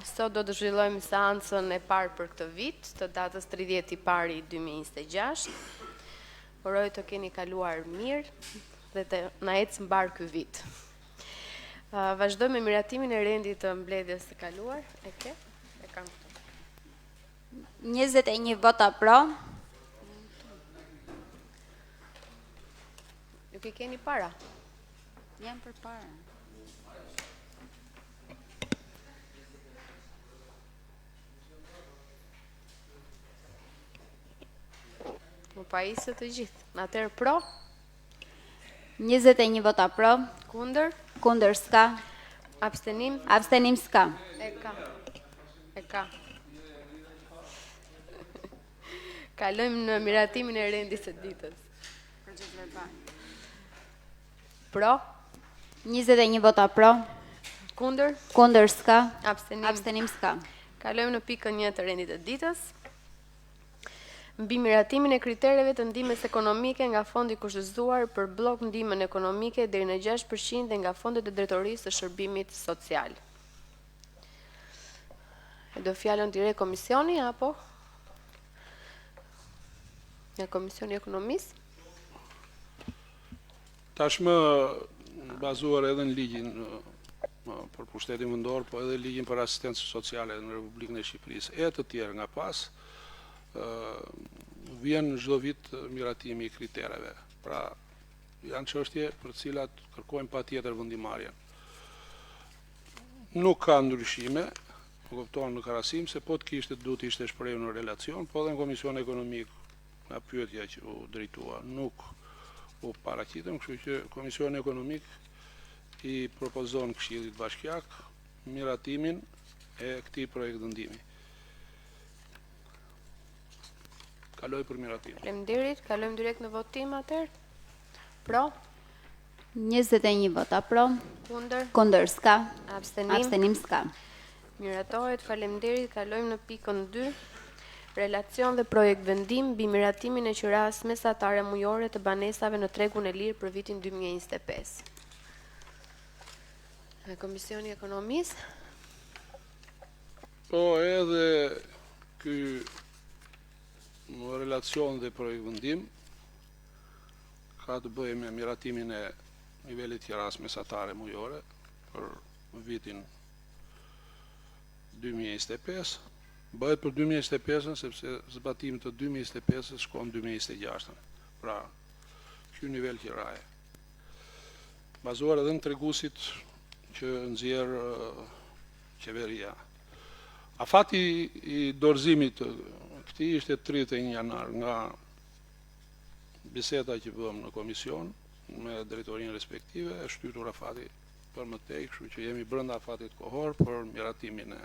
Sot do të zhvillojmë seancën e parë për këtë vit, të datës 30 i pari 2026. Uroj të keni kaluar mirë dhe të na ecë mbar ky vit. Vazhdoj me miratimin e rendit të mbledhjes së kaluar. E ke? E kam këtu. 21 vota pro. Nuk i keni para? Jam për para. Më pajisë të gjithë. Atëherë pro? 21 vota pro. Kundër? Kundër s'ka. Abstenim? Abstenim s'ka. E ka. E ka. Kalojmë në miratimin e rendit të ditës. Pro? 21 vota pro. Kundër? Kundër s'ka. Abstenim? Abstenim s'ka. Kalojmë në pikën 1 të rendit të ditës. Mbi miratimin e kritereve të ndihmës ekonomike nga fondi kushtëzuar për blok ndihmën ekonomike deri në 6% dhe nga fondet e drejtorisë së shërbimit social. E do fjalën direkt komisioni apo? Nga Komisioni Ekonomisë? Tashmë bazuar edhe në ligjin për pushtetin vendor, po edhe ligjin për asistencë sociale në Republikën e Shqipërisë e të tjerë nga pas, vjen çdo vit miratimi i kritereve. Pra, janë çështje për të cilat kërkojmë patjetër vendimarrje. Nuk ka ndryshime, kupton në krahasim se po të kishte duhet ishte shprehur në relacion, po edhe në Komision Ekonomik nga pyetja që u drejtua nuk u paraqitëm, kështu që Komisioni Ekonomik i propozon Këshillit Bashkiak miratimin e këtij projekt vendimi. Kaloj për miratim. Faleminderit, kalojmë direkt në votim atëherë. Pro? 21 vota pro. Kundër? Kundër s'ka. Abstenim? Abstenim s'ka. Miratohet, faleminderit, kalojmë në pikën 2. Relacion dhe projekt vendim mbi miratimin e qiraës mesatare mujore të banesave në tregun e lirë për vitin 2025. Në Komisioni Ekonomisë? Po edhe ky në relacion dhe projekt vendim ka të bëjë me miratimin e nivelit qiraës mesatare mujore për vitin 2025. Bëhet për 2025 sepse zbatimi të 2025 shkon 2026. Pra, ky nivel qiraje. Bazuar edhe në treguesit që nxjerr qeveria. Afati i dorëzimit të këtij ishte 31 janar nga biseda që bëm në komision me drejtorinë respektive, e shtytur afati për më tej, kështu që jemi brenda afatit kohor për miratimin e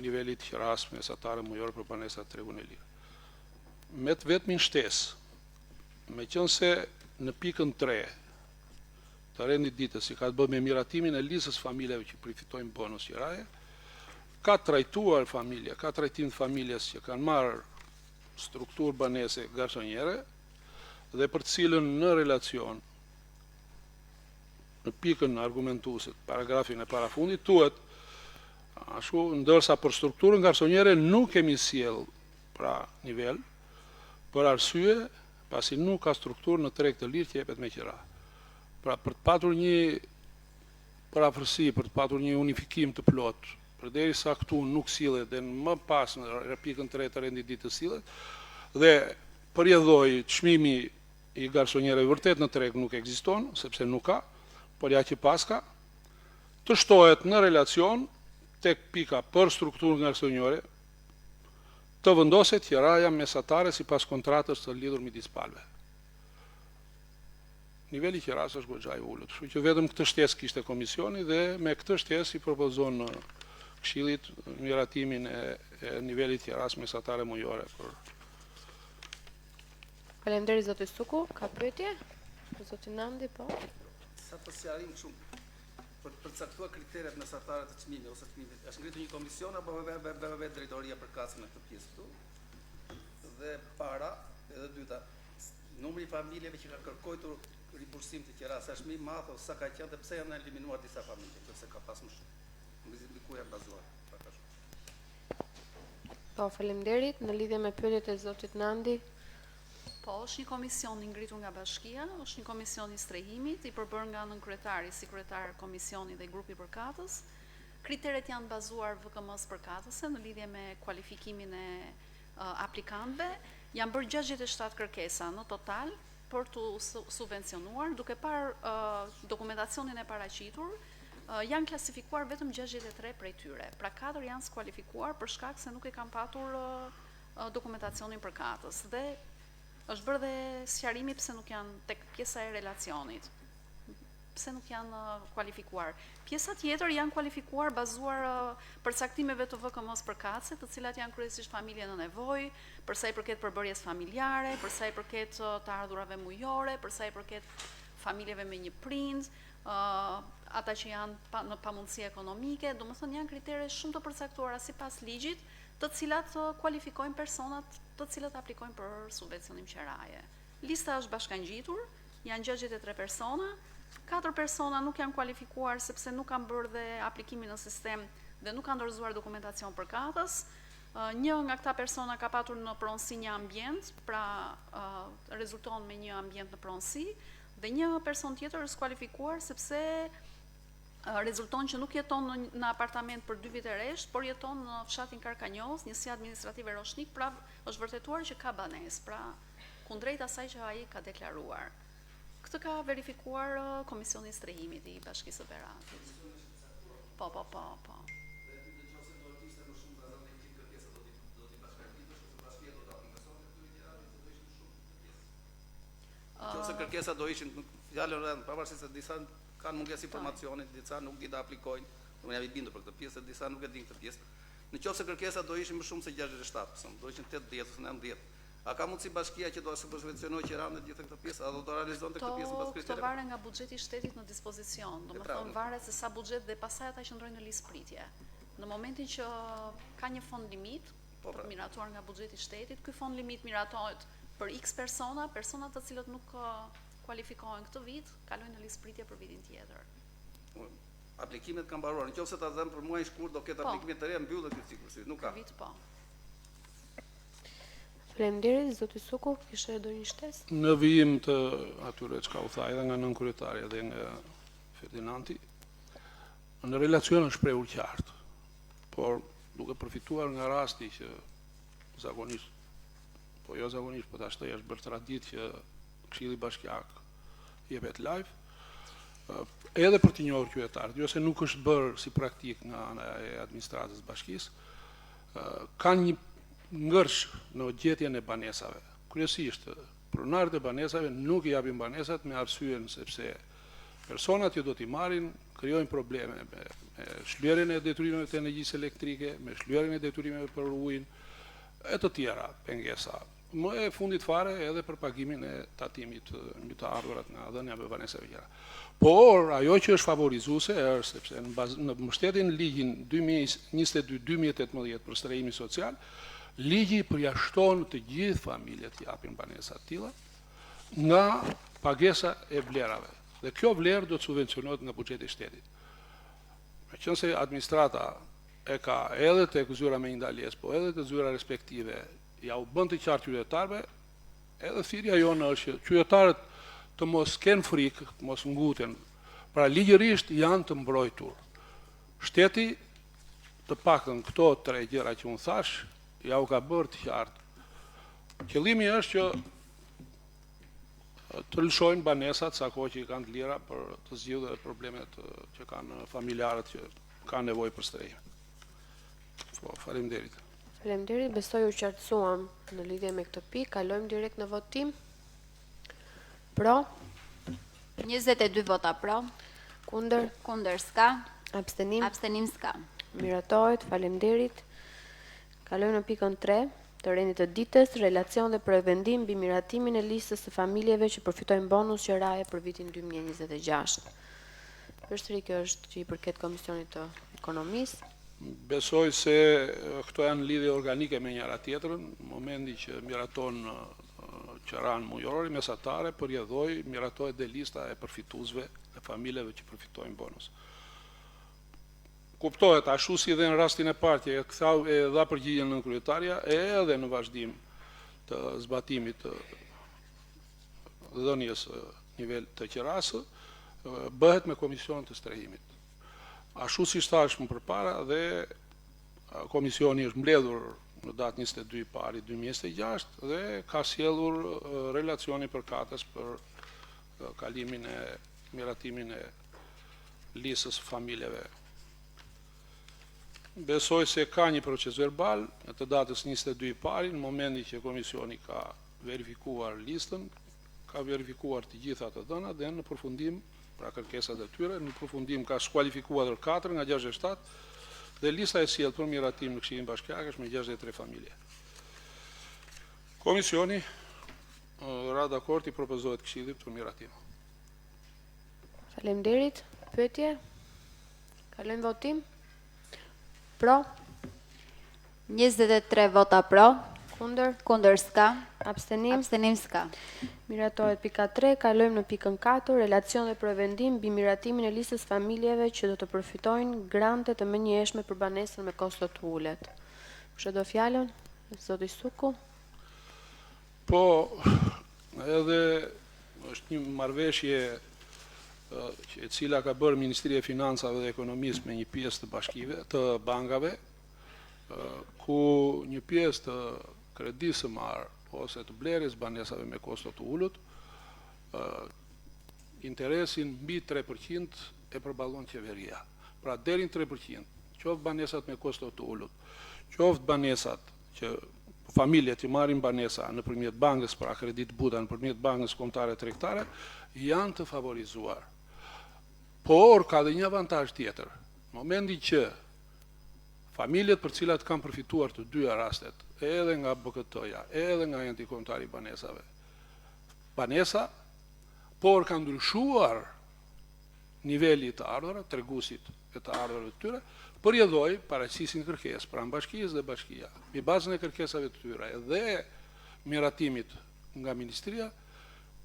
nivelit qiraës mesatare mujore për banesat tregun e lirë. Me të vetmin shtesë, meqense në pikën 3 të rendit ditës si ka të bëjë me miratimin e listës familjeve që përfitojnë bonus qiraje, ka trajtuar familja, ka trajtim të familjes që kanë marrë strukturë banese garsonjere dhe për të cilën në relacion në pikën argumentuese, paragrafin e parafundit, thuhet ashtu, ndërsa për strukturën garsonjere nuk kemi sjell pra nivel, për arsye pasi nuk ka strukturë në treg të lirë që jepet me qira. Pra për të patur një parafërsi, për të patur një unifikim të plot, përderisa këtu nuk sillet dhe më pas në pikën 3 të rendit ditës sillet, dhe përjedhoi çmimi i garsonjerëve vërtet në treg nuk ekziston, sepse nuk ka, por ja që paska, të shtohet në relacion tek pika për strukturën garsonjore, të vendoset qiraja mesatare sipas kontratës të lidhur midis palëve. Niveli qiraës është goxha i ulët, kështu që vetëm këtë shtesë kishte komisioni dhe me këtë shtesë i propozon Këshillit miratimin e nivelit qiraës mesatare mujore për. Faleminderit zoti Suku, ka pyetje? Zoti Nandi, po. Sa të sqarim shumë për përcaktuar kriteret mesatare të çmimit ose çmimit. Është ngritur një komision apo vetë drejtoria përkatëse në këtë pjesë këtu? Dhe para, edhe dyta, numri i familjeve që ka ribursim të tjera, sa është më i madh ose sa ka qenë dhe pse janë eliminuar disa familje, nëse ka pas më shumë. Mbi ku janë bazuar. Po, faleminderit. Në lidhje me pyetjet e zotit Nandi, Po, është një komision i ngritur nga bashkia, është një komision i strehimit, i përbërë nga nënkryetari, si kryetar komisioni dhe grupi përkatës. Kriteret janë bazuar VKM-s përkatëse në lidhje me kualifikimin e aplikantëve. Janë bërë 67 kërkesa në total për të subvencionuar, duke parë dokumentacionin e paraqitur, janë klasifikuar vetëm 63 prej tyre. Pra 4 janë skualifikuar për shkak se nuk e kanë patur dokumentacionin përkatës. Dhe është bërë dhe sqarimi pse nuk janë tek pjesa e relacionit. Pse nuk janë kualifikuar. Pjesa tjetër janë kualifikuar bazuar përcaktimeve të VKM-s përkatëse, të cilat janë kryesisht familje në nevojë, për sa i përket përbërjes familjare, për sa i përket të ardhurave mujore, për sa i përket familjeve me një prind, ata që janë në pamundësi ekonomike, domethënë janë kritere shumë të përcaktuara sipas ligjit, të cilat kualifikojnë personat të cilët aplikojnë për subvencionim qeraje. Lista është bashkangjitur, janë 63 persona, 4 persona nuk janë kualifikuar sepse nuk kanë bërë dhe aplikimin në sistem dhe nuk kanë dorëzuar dokumentacion përkatës. Një nga këta persona ka patur në pronësi një ambient, pra rezulton me një ambient në pronësi, dhe një person tjetër është kualifikuar sepse rezulton që nuk jeton në apartament për 2 vite rresht, por jeton në fshatin Karkanjos, njësi administrative Roshnik, pra është vërtetuar që ka banesë, pra kundrejt asaj që ai ka deklaruar. Këtë ka verifikuar Komisioni i Strehimit i Bashkisë së Beranit. Po. Nëse kërkesa do ishin fjalën rënd, pavarësisht se disa kanë mungesë informacioni, disa nuk di të aplikojnë, unë jam i bindur për këtë pjesë, disa nuk e din këtë pjesë. Nëse kërkesa do ishin më shumë se 67, do ishin 80 ose 90. A ka mundësi bashkia që do të subvencionojë qiranë në gjithë këtë pjesë, a do të realizonte këtë pjesë pas kritereve? Këto varet nga buxheti i shtetit në dispozicion, domethënë varet se sa buxhet dhe pastaj ata qëndrojnë në listë pritje. Në momentin që ka një fond limit, për miratuar nga buxheti i shtetit, ky fond limit miratohet për X persona, personat të cilët nuk kualifikohen këtë vit, kalojnë në listë pritje për vitin tjetër. Aplikimet kanë mbaruar. Nëse ta dhem për muajin shkurt, do ketë aplikime të reja, mbyllet ky cikël, nuk ka. Vit po. faleminderit, zoti Suku, kishte ndonjë shtesë? Në vijim të atyre çka u tha edhe nga nënkryetari dhe nga Ferdinandi, në relacion është shprehur qartë, por duke përfituar nga rasti që zakonisht, po jo zakonisht, po tash është bërë traditë që Këshilli Bashkiak jepet live, edhe për të njohur qytetarët, jo se nuk është bërë si praktik nga ana e administratës bashkisë, kanë një ngërsh në gjetjen e banesave. Kryesisht, pronarët e banesave nuk i japin banesat me arsyen sepse personat që do t'i marrin krijojnë probleme me shlyerjen e detyrimeve të energjisë elektrike, me shlyerjen e detyrimeve për ujin, e të tjera pengesa. Më e fundit fare edhe për pagimin e tatimit mbi të ardhurat nga dhënia e banesave tjera. Por ajo që është favorizuese është sepse në mbështetjen e ligjin 2022-2018 për strehimin social, ligji përjashton të gjithë familjet që japin banesa të tilla nga pagesa e vlerave. Dhe kjo vlerë do të subvencionohet nga buxheti i shtetit. Meqense administrata e ka edhe tek zyra me indaljes, po edhe te zyra respektive ja u bën të qartë qytetarëve, edhe thirrja jonë është që qytetarët të mos kenë frikë, të mos nguten, pra ligjërisht janë të mbrojtur. Shteti, të paktën këto 3 gjëra që unë thash, ja u ka bërë të qartë. Qëllimi është që të lëshojnë banesat sa kohë që i kanë të lira për të zgjidhur problemet që kanë familjarët që kanë nevojë për strehim. Faleminderit. Faleminderit, besoj u qartësuam në lidhje me këtë pikë. Kalojmë direkt në votim. Pro, 22 vota pro, kundër, kundër s'ka, abstenim, abstenim s'ka. miratohet, faleminderit. Kalojmë në pikën 3 të rendit të ditës, relacion dhe prevendim mbi miratimin e listës së familjeve që përfitojnë bonus qeraje për vitin 2026. Përsëri kjo është që i përket Komisionit të Ekonomisë. Besoj se këto janë lidhje organike me njëra tjetrën, në momenti që miraton qeran mujorori mesatare përjedhoi, miratohet dhe lista e përfituesve e familjeve që përfitojnë bonus. Kuptohet ashtu si dhe në rastin e parë që e dha përgjigjen në kryetarja edhe në vazhdim të zbatimit të dhënies nivel të qerasë bëhet me komisionin të strehimit. Ashtu si thash më përpara dhe komisioni është mbledhur në datë 22 pari 2026 dhe ka sjellur relacioni përkatës për kalimin e miratimin e listës familjeve. Besoj se ka një proces verbal në të datës 22 pari, në momentin që komisioni ka verifikuar listën, ka verifikuar të gjitha të dhënat dhe në përfundim, pra kërkesat e tyre, në përfundim ka skualifikuar 4 nga 67 dhe lista e sjellë për miratim në Këshillin Bashkiak është me 63 familje. Komisioni ra dakord i propozohet Këshillit për miratim. Faleminderit. Pyetje? Kalojmë votim. Pro, 23 vota pro, kundër, kundër s'ka, abstenim. abstenim s'ka. Miratohet pika 3, kalojmë në pikën 4, relacion dhe prevendim mbi miratimin e listës familjeve që do të përfitojnë grante të menjëhershme për banesën me kosto të ulët. Kush do fjalën? Zoti Suku. Po, edhe është një marrëveshje e cila ka bërë Ministria e Financave dhe Ekonomisë me një pjesë të bashkive, të bankave, ku një pjesë të kredisë së marrë ose të blerjes banesave me kosto të ulët, interesin mbi 3% e përballon qeveria. Pra deri në 3%, qoftë banesat me kosto të ulët, qoftë banesat që familjet që marrin banesa nëpërmjet bankës, pra kredit buta nëpërmjet bankës kombëtare tregtare, janë të favorizuar. Por ka dhe një avantazh tjetër. Në momentin që familjet për cilat kanë përfituar të dyja rastet, edhe nga BKT-ja, edhe nga enti kombëtar i banesave, banesa, por kanë ndryshuar niveli të ardhurave, treguesit e të ardhurave të tyre, përjedhoi paraqisin kërkesë pranë bashkisë dhe bashkia. Mbi bazën e kërkesave të tyre dhe miratimit nga ministria,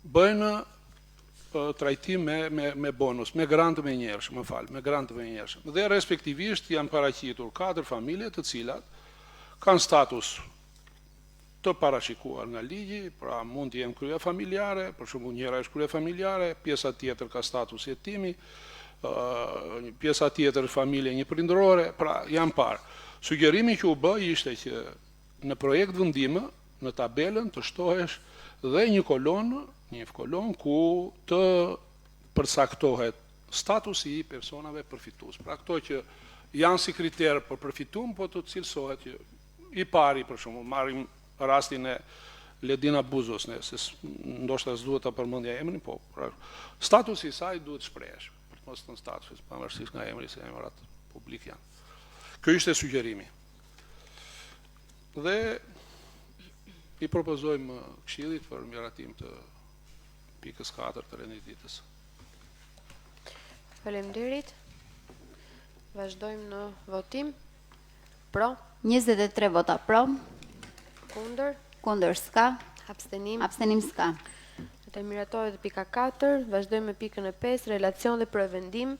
bëjnë trajtim me bonus, me grantë menjëhershëm, me grantë menjëhershëm. Dhe respektivisht janë paraqitur 4 familje të cilat kanë status të parashikuar nga ligji, pra mund të jenë krye familjare, për shembull njëra është krye familjare, pjesa tjetër ka status jetimi, pjesa tjetër familje një prindërore, pra janë parë. Sugjerimi që u bë ishte që në projekt vendime, në tabelën të shtohesh dhe një kolon ku të përcaktohet statusi i personave përfitues. Pra këto që janë si kriter për përfitum, po të cilësohet që i pari, për shembull, marrim rastin e Ledina Buzos, se ndoshta s'duhet ta përmendja emrin, po pra, statusi i saj duhet shprehesh, për të mos të statusit, pavarësisht nga emri, se emrat publik janë. Ky ishte sugjerimi. Dhe i propozojmë Këshillit për miratim të pikës 4 të rendititës. Faleminderit. Vazhdojmë në votim. Pro, 23 vota pro, kundër, kundër s'ka, abstenim. abstenim s'ka. Të miratohet pika 4, vazhdojmë me pikën e 5, relacion dhe prevendim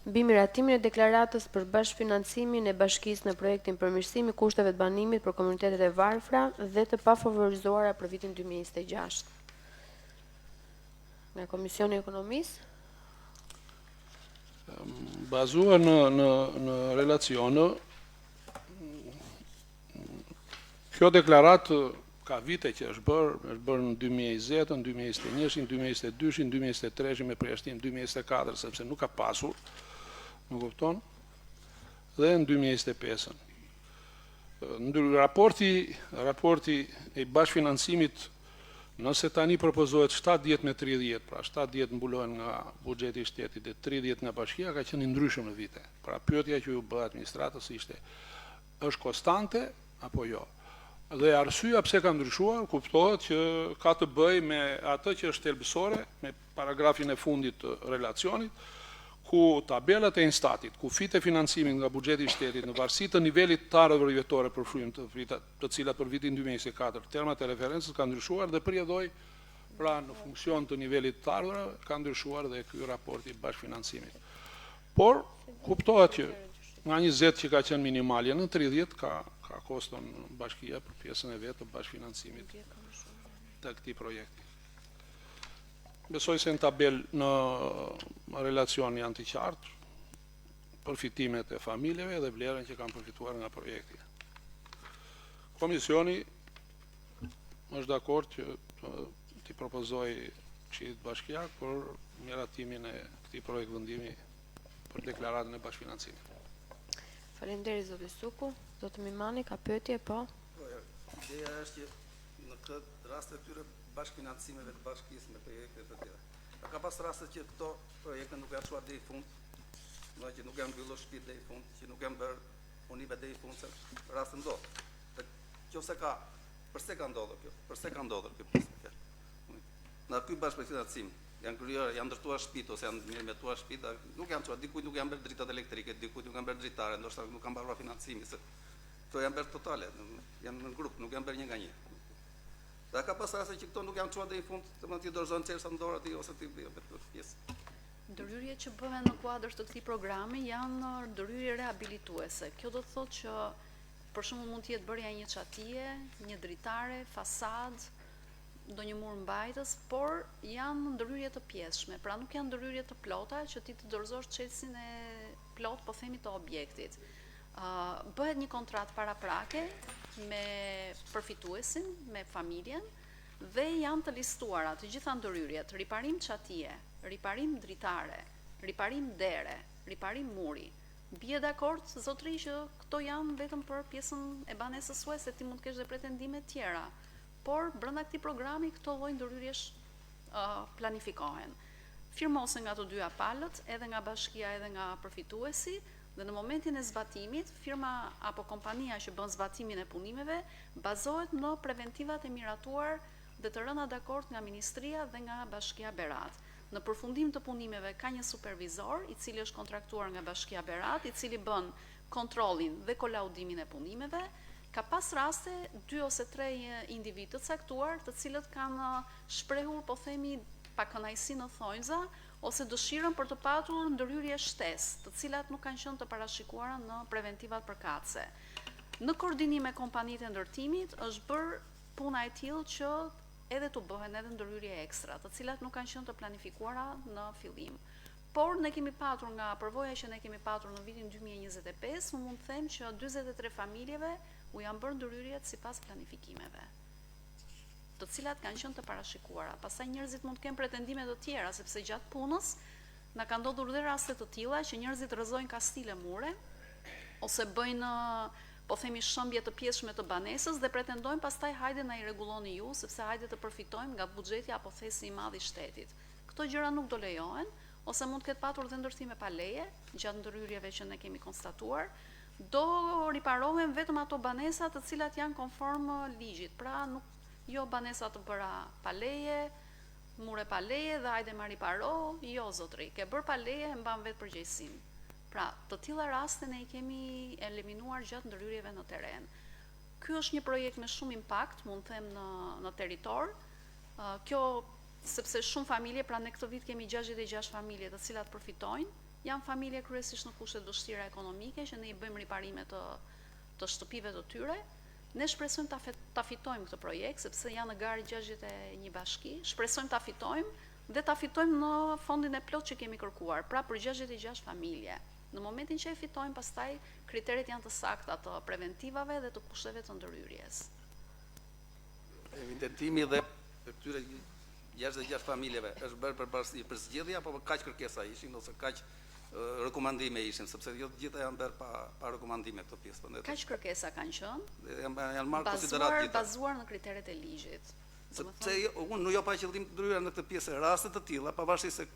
mbi miratimin e deklaratës për bashkëfinancimin e bashkisë në projektin përmirësimi kushteve të banimit për komunitetet e varfra dhe të pafavorizuara për vitin 2026. Nga Komisioni i Ekonomisë, Bazuar në relacione, kjo deklaratë ka vite që është bërë në 2020, në 2021, në 2022, në 2023, me përjashtim 2024, sepse nuk ka pasur, nuk kupton, dhe në 2025. Në raporti e bashkëfinancimit, nëse tani propozohet 70 me 30, pra 70 mbulohen nga buxheti i shtetit dhe 30 nga bashkia, ka qenë ndryshëm në vite. Pra pyetja që ju bë administratës ishte, është konstante apo jo? Dhe arsyeja pse ka ndryshuar, kuptohet që ka të bëjë me atë që është thelbësore, me paragrafin e fundit të relacionit, ku tabelat e instatit, ku fitë e financimit nga buxheti i shtetit në varësi të nivelit të ardhurave vjetore për frym të cilat për vitin 2024 termat e referencës kanë ndryshuar dhe përjedhoi Pra në funksion të nivelit të ardhurave ka ndryshuar dhe ky raport i bashkëfinancimit. Por kuptohet që nga 20 që ka qenë minimalja në 30 ka koston bashkia për pjesën e vetë të bashkëfinancimit të këtij projekti. Besoj se në tabel në relacion janë të qartë përfitimet e familjeve dhe vlerën që kanë përfituar nga projekti. Komisioni është dakord që t'i propozoj Këshillit Bashkiak për miratimin e këtij projekt vendimi për deklaratën e bashkëfinancimit. Faleminderit zoti Suku. Zoti Mimani ka pyetje, po? Ideja është që në këtë rast të tyre bashkëfinancimeve të bashkisë me projekte të tjera. Ka pas raste që këto projekte nuk janë çuar deri në fund, që nuk janë mbyllur shtëpitë deri në fund, që nuk janë bërë punimet deri në fund, se raste ndodh. Nëse ka, pse ka ndodhur kjo? Pse ka ndodhur kjo pjesë? Në ky bashkëfinancim janë krijuar, janë ndërtuar shtëpitë ose janë mirëmetuar shtëpitë, nuk janë çuar, dikujt nuk janë bërë dritat elektrike, dikujt nuk janë bërë dritare, ndoshta nuk kanë mbaruar financimi, se këto janë bërë totale, janë në grup, nuk janë bërë një nga një. Dhe ka pas raste që këto nuk janë çuar deri në fund, domethënë ti dorëzon çelësa në dorë aty ose ti bëj vetë pjesë. Ndërhyrjet që bëhen në kuadër të këtij programi janë ndërhyrje rehabilituese. Kjo do të thotë që për shembull mund të jetë bërja një çatije, një dritare, fasadë, ndonjë mur mbajtës, por janë ndërhyrje të pjesshme, pra nuk janë ndërhyrje të plota që ti të dorëzosh çelësin e plot, po themi, të objektit. Bëhet një kontratë paraprake me përfituesin, me familjen, dhe janë të listuara të gjitha ndërhyrjet: riparim çatije, riparim dritare, riparim dere, riparim muri. Bie dakord zotëri që këto janë vetëm për pjesën e banesës suaj, se ti mund të kesh dhe pretendime të tjera. Por brenda këtij programi këto lloj ndërhyrjesh planifikohen. Firmosen nga të dyja palët, edhe nga bashkia edhe nga përfituesi, dhe në momentin e zbatimit, firma apo kompania që bën zbatimin e punimeve bazohet në preventivat e miratuar dhe të rëna dakord nga Ministria dhe nga Bashkia Berat. Në përfundim të punimeve ka një supervizor i cili është kontraktuar nga Bashkia Berat, i cili bën kontrollin dhe kolaudimin e punimeve. Ka pas raste 2 ose 3 individ të caktuar, të cilët kanë shprehur, po themi, pa kënaqësi në thonjza ose dëshirën për të patur ndërhyrje shtesë, të cilat nuk kanë qenë të parashikuara në preventivat përkatëse. Në koordinim me kompanitë e ndërtimit është bërë puna e tillë që edhe të bëhen edhe ndërhyrje ekstra, të cilat nuk kanë qenë të planifikuara në fillim. Por ne kemi patur nga përvoja që ne kemi patur në vitin 2025, mund të them që 43 familjeve u janë bërë ndërhyrjet sipas planifikimeve, të cilat kanë qenë të parashikuara. Pastaj njerëzit mund të kenë pretendime të tjera, sepse gjatë punës na ka ndodhur dhe raste të tilla që njerëzit rrëzojnë kastile mure ose bëjnë, po themi, shëmbje të pjesshme të banesës dhe pretendojnë pastaj hajde na i rregulloni ju, sepse hajde të përfitojmë nga buxheti apo thesi i madh i shtetit. Këto gjëra nuk do lejohen, ose mund të ketë patur dhe ndërthime pa leje gjatë ndërhyrjeve që ne kemi konstatuar. Do riparohen vetëm ato banesa të cilat janë konform ligjit, pra nuk jo banesa të bëra pa leje, mure pa leje dhe hajde ma riparo, jo zotri, ke bërë pa leje e mban vetë përgjegjësinë. Pra, të tilla raste ne i kemi eliminuar gjatë ndërhyrjeve në teren. Ky është një projekt me shumë impakt, mund të them në territor. Kjo sepse shumë familje, pra ne këtë vit kemi 66 familje të cilat përfitojnë, janë familje kryesisht në kushte vështira ekonomike që ne i bëjmë riparime të shtëpive të tyre. Ne shpresojmë ta fitojmë këtë projekt sepse janë në garë 61 bashki. Shpresojmë ta fitojmë dhe ta fitojmë në fondin e plot që kemi kërkuar, pra për 66 familje. Në momentin që e fitojmë, pastaj kriteret janë të sakta të preventivave dhe të kushteve të ndërhyrjes. Evidentimi dhe këtyre 66 familjeve është bërë për zgjedhje apo kaq kërkesa ishin ose kaq rekomandime ishin, sepse jo të gjitha janë bërë pa rekomandime këto pjesë. Kaq kërkesa kanë qenë, janë marrë konsiderat gjitha. Bazuar në kriteret e ligjit. Sepse unë nuk jo pa qëllim të ndryrë në këtë pjesë, raste të tilla, pavarësisht se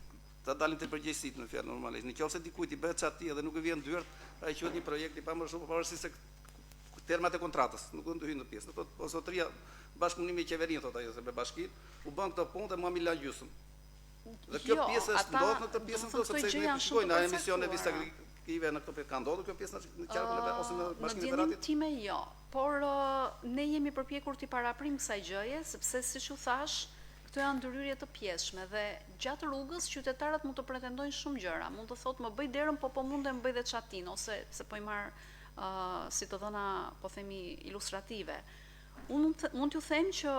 ta dalin të përgjegjësitë në fjalë normalisht. Nëse dikujt i bëhet çati dhe nuk e vjen dyert, ai quhet një projekt i pamarrëshëm, pavarësisht se termat e kontratës nuk do të hyjnë në pjesë. Thotë zotëria bashkëpunimi me qeverinë, thotë ajo, se me bashkinë u bën këto punë dhe mua mi la gjysmë. Dhe kjo pjesë është ndodhur në këtë pjesë sepse ne shikojmë në emisione vistakive në këtë ka ndodhur kjo pjesë në qarkulleve ose në bashkinë e Beratit. Në time jo, por ne jemi përpjekur të paraprim kësaj gjëje, sepse siç u thash, Këto janë ndërhyrje të pjesshme dhe gjatë rrugës qytetarët mund të pretendojnë shumë gjëra. Mund të thotë më bëj derën, po mundem bëj dhe çatin, ose se po i marr si të dhëna, po themi, ilustrative. Unë mund t'ju them që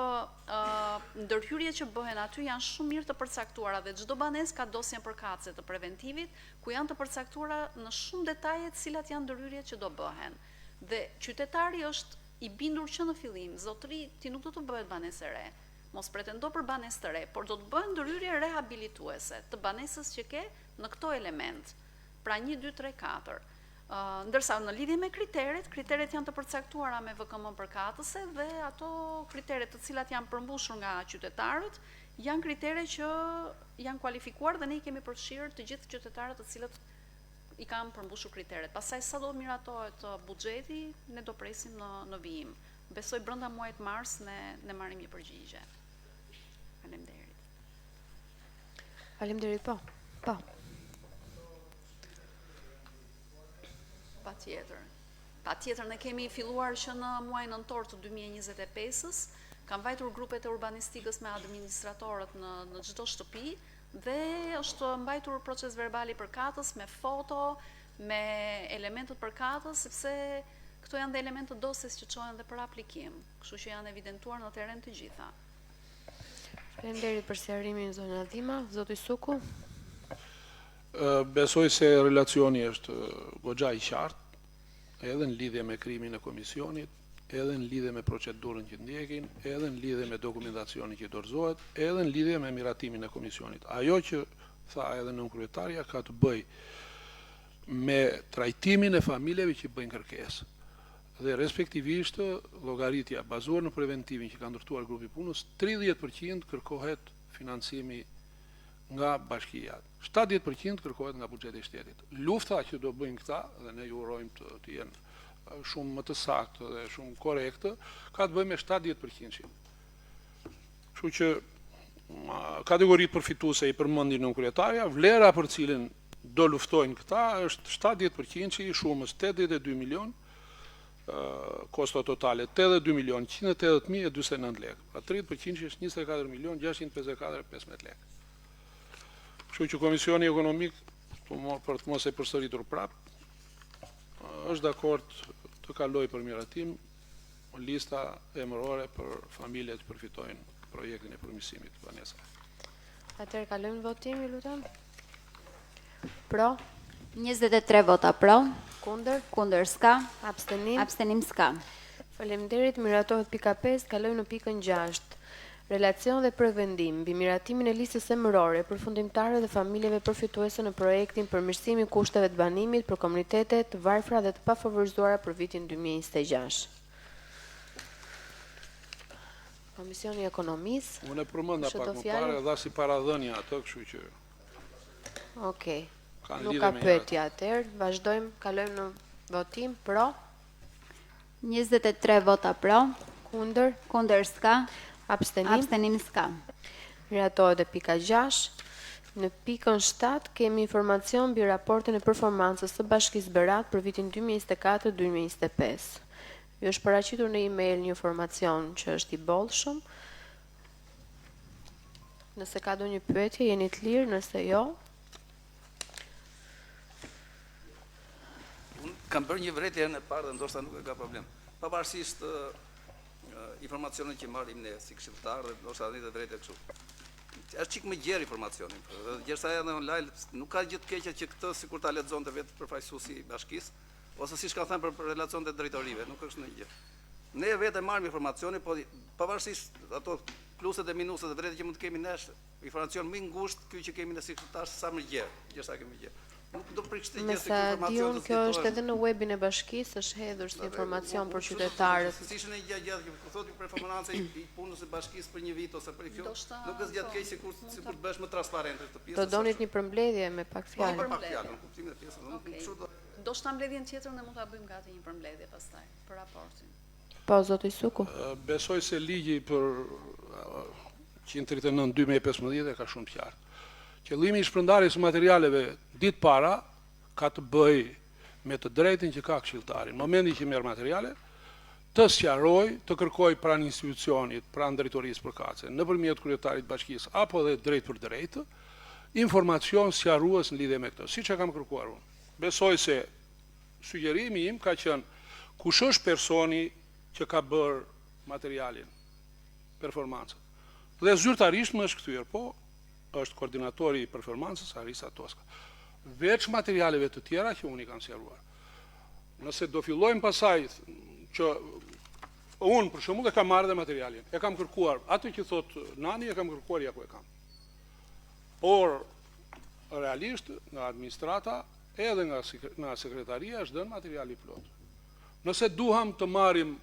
ndërhyrjet që bëhen aty janë shumë mirë të përcaktuara dhe çdo banesë ka dosjen përkatëse të preventivit, ku janë të përcaktuara në shumë detaje cilat janë ndërhyrjet që do bëhen. Dhe qytetari është i bindur që në fillim, zotëri, ti nuk do të bëhet banesë e re, mos pretendo për banesë të re, por do të bëhen ndërhyrje rehabilituese të banesës që ke në këto element. Pra 1, 2, 3, 4. Ndërsa në lidhje me kriteret janë të përcaktuara me VKM përkatëse dhe ato kriteret të cilat janë përmbushur nga qytetarët janë kritere që janë kualifikuar dhe ne I kemi përfshirë të gjithë qytetarët të cilët I kanë përmbushur kriteret. Pastaj sa do miratohet buxheti, ne do presim në vijim. Besoj brenda muajit mars ne marrim një përgjigje. Faleminderit. Faleminderit, po. Patjetër, ne kemi filluar që në muajin nëntor të 2025-s, kanë vajtur grupet e urbanistikës me administratorët në çdo shtëpi dhe është mbajtur proces verbal I përkatës me foto, me elementët përkatës, sepse këto janë dhe elementët dosjes që çohen dhe për aplikim, kështu që janë evidentuar në terren të gjitha. Faleminderit për sqarimin zona Dhima, zoti Suku. Besoj se relacioni është goxha I qartë, edhe në lidhje me krimin e komisionit, edhe në lidhje me procedurën që ndjekin, edhe në lidhje me dokumentacionin që dorëzohet, edhe në lidhje me miratimin e komisionit. Ajo që tha edhe nënkryetaria ka të bëj me trajtimin e familjeve që bëjnë kërkesë. Dhe respektivisht llogaritja bazuar në preventivin që ka ndërtuar grupi punës, 30% kërkohet financimi nga bashkia. 70% kërkohet nga buxheti I shtetit. Lufta që do bëjnë këta, dhe ne ju urojmë të jenë shumë më të saktë dhe shumë korrektë, ka të bëjë me 70%. Kështu që kategoritë përfituese I përmendi nënkryetaria, vlera për cilën do luftojnë këta është 70% I shumës 82 milion, kosto totale 82.180.029 lekë. Pra 30% është 24.654.15 lekë. Kështu që Komisioni Ekonomik, për të mos e përsëritur prapë, është dakord të kaloj për miratim lista emërore për familjet që përfitojnë projektin e përmirësimit të banesave. Atëherë kalojmë në votim, ju lutem. Pro, 23 vota pro, kundër s'ka, abstenim s'ka. Faleminderit, miratohet pika 5, kalojmë në pikën 6. Relacion dhe prevendim mbi miratimin e listës emërore përfundimtare dhe familjeve përfituese në projektin përmirësimi I kushteve të banimit për komunitetet të varfra dhe të pafavorizuara për vitin 2026. Komisioni I Ekonomisë. Unë e përmenda pak më parë dha si paradhënia atë, kështu që Okej. Nuk ka pyetje atëherë, vazhdojmë, kalojmë në votim. Pro, 23 vota pro, kundër s'ka, abstenim s'ka. Miratohet e pika 6. Në pikën 7 kemi informacion mbi raportin e performancës së Bashkisë Berat për vitin 2024-2025. Ju është paraqitur në email një informacion që është I bollshëm. Nëse ka ndonjë pyetje, jeni të lirë, nëse jo. Unë kam bërë një vërejtje herën e parë dhe ndoshta nuk e ka problem. Pavarësisht informacionet që marrim ne si këshilltar dhe ndoshta edhe vërejtje kështu. Është çik më gjerë informacioni. Gjersa edhe online nuk ka gjë të keqe që këtë sikur ta lexonte vetë përfaqësuesi I bashkisë, ose siç ka thënë për relacionet drejtorive, nuk është ndonjë gjë. Ne vetë marrim informacione, po pavarësisht ato pluset e minuset e vërejtje që mund të kemi nesh, informacion më ngushtë ky që kemi ne si këshilltar sa më gjerë, gjësa kemi gjerë. Nuk do prikshte gjë se informacion. Kjo është edhe në webin e bashkisë, është hedhur si informacion për qytetarët. Si ishte një gjë gjatë që po thotë performanca I punës së bashkisë për një vit ose për kjo, nuk është gjatë keq sikur të bësh më transparente këtë pjesë. Do donit një përmbledhje me pak fjalë. Për pak fjalë, në kuptimin e pjesës. Do shta mbledhjen tjetër ne mund ta bëjmë gati një përmbledhje pastaj për raportin. Po, zoti Suku. Besoj se ligji për 139/2015 ka shumë të qartë. Qëllimi I shpërndarjes së materialeve ditë para ka të bëjë me të drejtën që ka këshilltari. Në momentin që merr materiale, të sqaroj, të kërkoj pranë institucionit, pranë drejtorisë përkatëse, nëpërmjet kryetarit bashkisë apo dhe drejt për drejt, informacion sqarues në lidhje me këtë, siç e kam kërkuar unë. Besoj se sugjerimi im ka qenë kush është personi që ka bërë materialin, performancën. Dhe zyrtarisht më është kthyer, po është koordinatori i performancës Arisa Toska. Veç materialeve të tjera që unë i kam sqaruar. Nëse do fillojmë pasaj që unë për shembull e kam marrë dhe materialin, e kam kërkuar, atë që thot Nani e kam kërkuar ja ku e kam. Por realisht nga administrata edhe nga sekretaria është dhënë materiali plot. Nëse duham të marrim,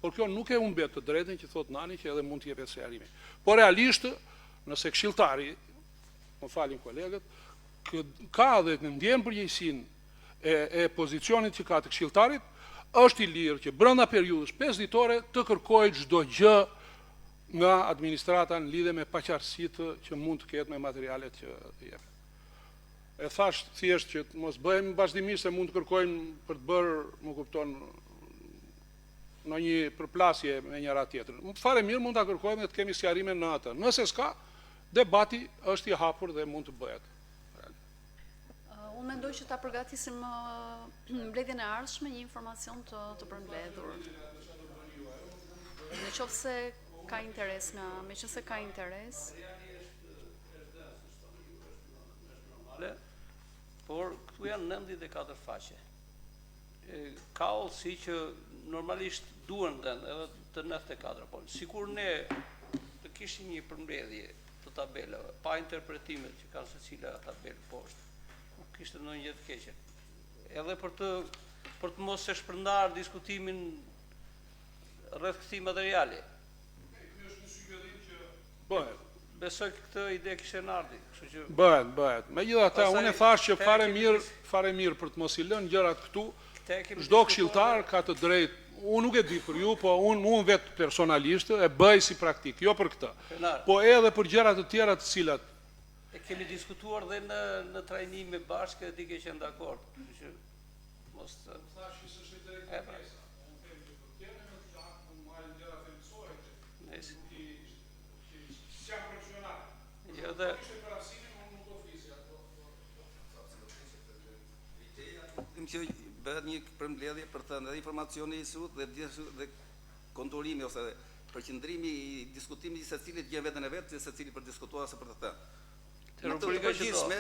por kjo nuk e humbet të drejtën që thot Nani që edhe mund të jepet sqarimi. Por realisht nëse këshilltari, më falin kolegët, ka dhe në ndjen përgjegjësinë e pozicionit që ka të këshilltarit, është i lirë që brenda periudhës 5 ditore të kërkojë çdo gjë nga administrata në lidhje me paqartësitë që mund të ketë me materialet që jep. E thash thjesht që mos bëjmë vazhdimisht se mund të kërkojmë për të bërë, më kupton, në një përplasje me njëra tjetrën. Fare mirë mund ta kërkojmë dhe të kemi sqarime në atë. Nëse s'ka, debati është i hapur dhe mund të bëhet. Unë mendoj që ta përgatisim mbledhjen e ardhshme një informacion të përmbledhur. Në qoftë se ka interes meqense ka interes. Por këtu janë 94 faqe. Ka si që normalisht duhen edhe të 94, po sikur ne të kishim një përmbledhje të tabelave, pa interpretimet që kanë secila tabelë poshtë, kishte ndonjë gjë të keqe. Edhe për të mos e shpërndar diskutimin rreth këtij materiali. Ky është një sugjerim që bëhet. Besoj këtë ide kishte ardhi, kështu që bëhet. Megjithatë, unë e thash që fare mirë për të mos i lënë gjërat këtu. Çdo këshilltar ka të drejtë. Unë nuk e di për ju, po unë vetë personalisht e bëj si praktik, jo për këtë. Po edhe për gjëra të tjera të cilat e kemi diskutuar dhe në trajnime bashkë dhe ti ke qenë dakord. Që mos të thash që s'është drejt kërkesa. Unë them që për tjerë në të gjatë mund marrin gjëra themelësore që janë profesionale. Jo dhe Ishte parasimin unë nuk do flisja. Ideja që bëhet një përmbledhje për të ndër informacioni i sut dhe konturimi ose përqendrimi i diskutimit i secilit gjë vetën e vet, se secili për diskutuar se për të thënë. Në të përgjithshme,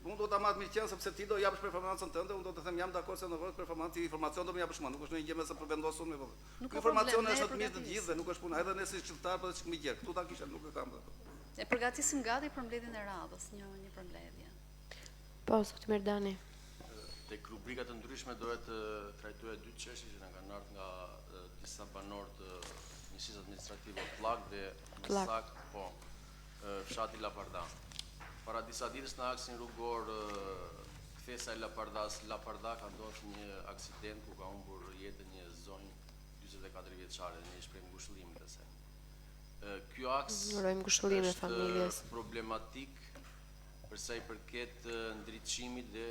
unë do ta marr mirë qenë sepse ti do japësh performancën tënde, unë do të them jam dakord se në vërtet performanci informacion do më japësh mua, nuk është ndonjë gjë më se për vendosur me vot. Informacioni është më mirë të gjithë dhe nuk është puna edhe nëse shqiptar po ç'më gjë. Ktu ta kisha nuk e kam. E përgatisim gati për mbledhjen e radhës, një përmbledhje. Po, zoti Merdani. Tek rubrikat të ndryshme dohet të trajtohet dy çështje që na kanë ardhur nga disa banorë të njësisë administrative Pllak dhe më saktë, po, fshati Laparda. Para disa ditësh në aksin rrugor kthesa e Lapardas, Laparda ka ndodhur një aksident ku ka humbur jetën një zonjë 44 vjeçare, ne i shprehim ngushëllimin të saj. Ky aks është problematik për sa i përket ndriçimit dhe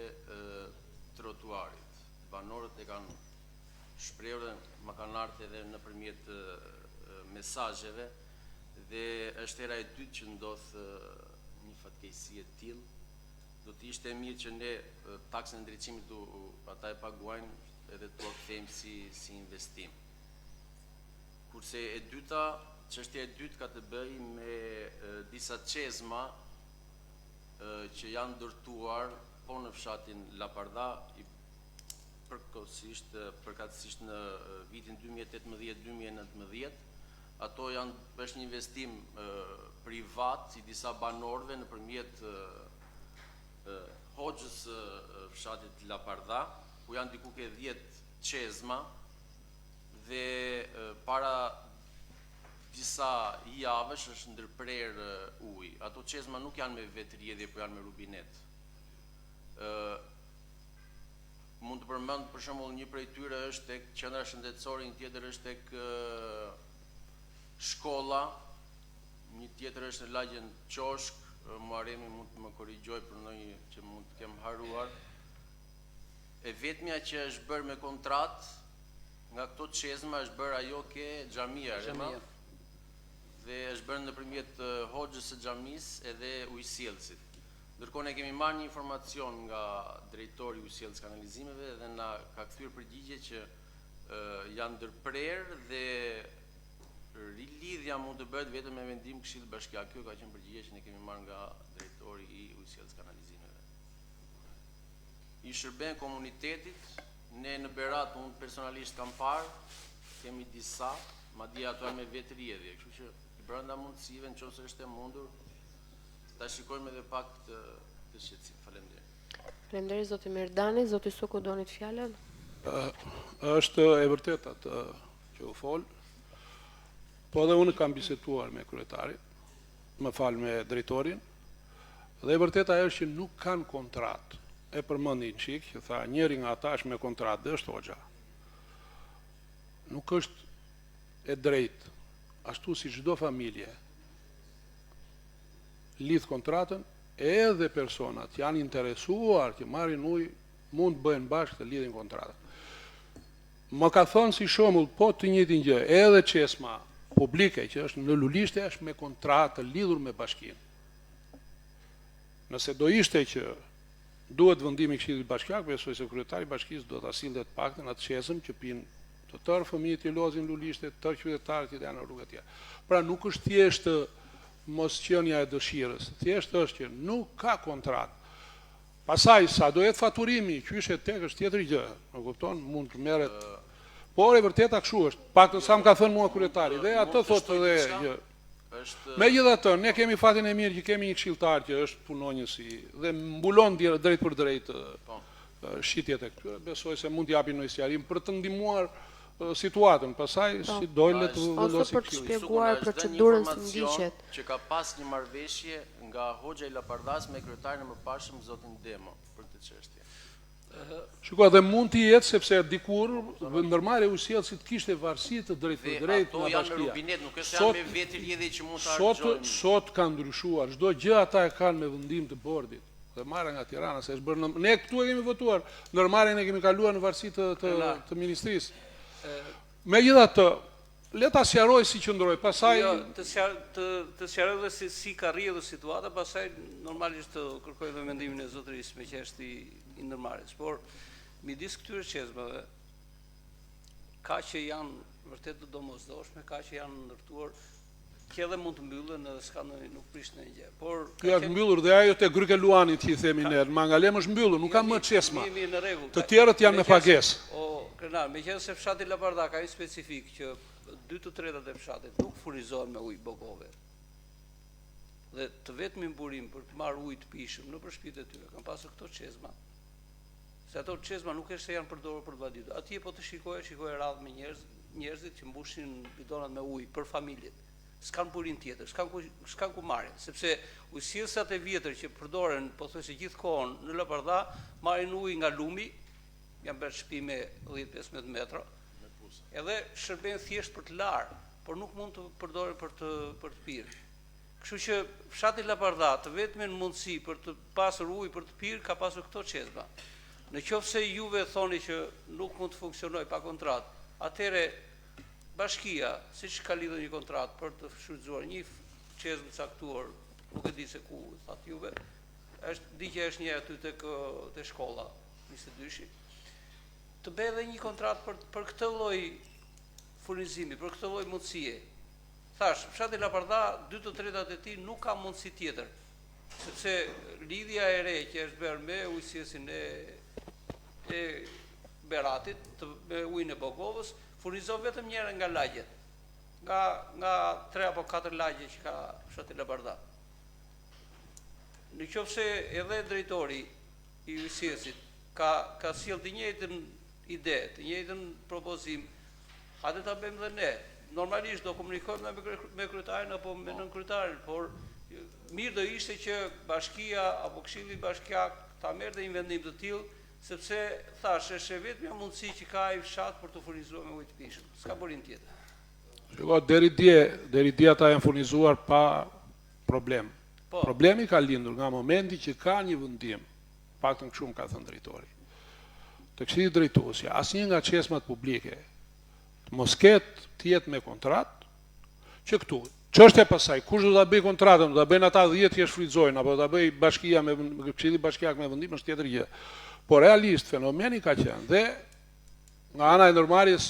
trotuarit. Banorët e kanë shprehur dhe ma kanë ardhur edhe nëpërmjet mesazheve dhe është era e dytë që ndodh një fatkeqësi e tillë. Do të ishte mirë që ne taksën e ndriçimit ata e paguajnë edhe tu kthejmë si investim. Kurse e dyta, çështja e dytë ka të bëjë me disa çezma që janë ndërtuar po në fshatin Laparda përkatësisht në vitin 2018-2019. Ato është një investim privat i disa banorëve nëpërmjet hoxhës fshatit Laparda, ku janë diku ke 10 çezma dhe para disa javësh është ndërprer ujë. Ato çezma nuk janë me vetrjedhje, po janë me rubinet. Mund të përmend për shembull një prej tyre është tek qendra shëndetësore, një tjetër është tek shkolla, një tjetër është në lagjen Qoshk, Muharemi mund të më korrigjoj për ndonjë që mund të kem haruar. E vetmja që është bërë me kontratë nga këto çezma është bërë ajo ke xhamia Rema dhe është bërë nëpërmjet hoxhës së xhamisë edhe ujësjellësit. Ndërkohë ne kemi marrë një informacion nga drejtori i ujësjellës kanalizimeve dhe na ka kthyer përgjigje që janë ndërprerë dhe rilidhja mund të bëhet vetëm me vendim Këshillit Bashkiak. Kjo ka qenë përgjigje që ne kemi marrë nga drejtori i ujësjellës kanalizimeve. I shërben komunitetit. Ne në Berat, unë personalisht kam parë, kemi disa, madje ato janë me vetë rjedhje, kështu që i brenda mundësive, nëse është e mundur, ta shikojmë edhe pak të shqetësim. Faleminderit. Faleminderit zoti Mirdani, zoti Suku doni të fjalën? Është e vërtet atë që u fol, po edhe unë kam biseduar me kryetarin, më fal me drejtorin, dhe e vërtet ajo është që nuk kanë kontratë. E përmendin çik, që tha njëri nga ata është me kontratë, dhe është hoxha. Nuk është e drejtë, ashtu si çdo familje lidh kontratën, edhe personat janë interesuar që marrin ujë, mund të bëhen bashkë të lidhin kontratën. Më ka thënë si shembull, po të njëjtin gjë, edhe çesma publike që është në Lulishte është me kontratë të lidhur me bashkinë. Nëse do ishte që duhet vendimi i Këshillit Bashkiak, besoj se kryetari i bashkisë do ta sillte të paktën atë çesëm që pinë të tërë fëmijët i lozin Lulishte, të tërë qytetarët që janë në rrugët tjera. Pra nuk është thjesht mosqenia e dëshirës, thjesht është që nuk ka kontratë. Pastaj sa do jetë faturimi, qyshe tek është tjetër gjë, e kupton, mund të merret. Por e vërteta kështu është. Paktën sa më ka thënë mua kryetari, dhe atë thotë edhe gjë. Megjithatë, ne kemi fatin e mirë që kemi një këshilltar që është punonjësi dhe mbulon drejt për drejt shitjet e këtyre. Besoj se mund t'japin një sqarim për të ndihmuar situatën. Pastaj si dojnë të vendosin ose për të shpjeguar procedurën si ndiqet. Që ka pas një marrëveshje nga hoxha i Lapardas me kryetarin e mëparshëm zotin Demo për këtë çështje. Shiko, dhe mund t'i jetë sepse dikur ndërmarrja e ujësjellësit kishte varësi të drejtë për drejtë nga bashkia. Ato janë në rubinet, nuk është janë me vetë rrjedhje që mund të harxojnë. Sot ka ndryshuar, çdo gjë ata e kanë me vendim të bordit. Dhe marrë nga Tirana, se është bërë ne këtu e kemi votuar, ndërmarrjen e kemi kaluar në varësi të ministrisë. Megjithatë, le ta sqaroj si qëndroi, pastaj të sqaroj dhe si ka rrjedhur situata, pastaj normalisht të kërkoj dhe mendimin e zotërisë me që është i ndërmarrjes. Por midis këtyre çezmave ka që janë vërtet të domosdoshme, ka që janë ndërtuar që edhe mund të mbyllen edhe s'ka nuk prish në gjë. Por ka të mbyllur dhe ajo te Gryke Luani që i themi ne, Mangalem është mbyllur, nuk ka më çesma. Të tjerët janë me pagesë. O krenar, meqenëse fshati Laparda ka një specifik që 2/3 e fshatit nuk furnizohen me ujë bogove. Dhe të vetmi burim për të marrë ujë të pishëm nëpër shtëpitë e tyre kanë pasur këto çezma. Se ato çezma nuk është se janë përdorur për vaditur. Atje po të shikoje radhë me njerëzit që mbushin bidonat me ujë për familjet. S'kan burim tjetër, s'kan ku marrin, sepse ujësjellësat e vjetër që përdoren pothuajse gjithkohon në Laparda marrin ujë nga lumi, janë bërë shtëpi me 10-15 metra. Edhe shërben thjesht për të larë, por nuk mund të përdoren për të pirë. Kështu që fshati Laparda të vetmin mundësi për të pasur ujë për të pirë ka pasur këto çezma. Në qoftë se juve thoni që nuk mund të funksionojë pa kontratë, atëherë bashkia, siç ka lidhur një kontratë për të shfrytzuar një çezmë caktuar, nuk e di se ku thatë juve, di që është një aty tek shkolla 22-shi. Të bëjë edhe një kontratë për këtë lloj furnizimi, për këtë lloj mundësie. Thash, fshati Laparda 2/3 e tij nuk ka mundësi tjetër, sepse lidhja e re që është bërë me ujësjesin e Beratit, me ujin e Bogovës, furnizon vetëm njëherë nga lagjet, nga 3 apo 4 lagje që ka fshati Laparda. Në qoftë se edhe drejtori i ujësjesit ka sjell të njëjtën ide, të njëjtën propozim, hajde ta bëjmë dhe ne. Normalisht do komunikojmë me kryetarin apo me nënkryetarin, por mirë do ishte që bashkia apo Këshilli Bashkiak ta merrte një vendim të tillë, sepse thash është vetëm mundësi që ka ai fshat për të furnizuar me ujë të pishëm. S'ka burim tjetër. Shiko, deri dje ata janë furnizuar pa problem. Problemi ka lindur nga momenti që ka një vendim, paktën kështu më ka thënë drejtori. Të Këshillit Drejtuesi, asnjë nga çesmat publike mos ketë tjetë me kontratë, që këtu, çështja pasaj, kush do ta bëj kontratën, do ta bëjnë ata 10 që shfrytëzojnë, apo do ta bëj bashkia me Këshilli Bashkiak me vendim, është tjetër gjë. Por realisht fenomeni ka qenë dhe nga ana e Ndërmarrjes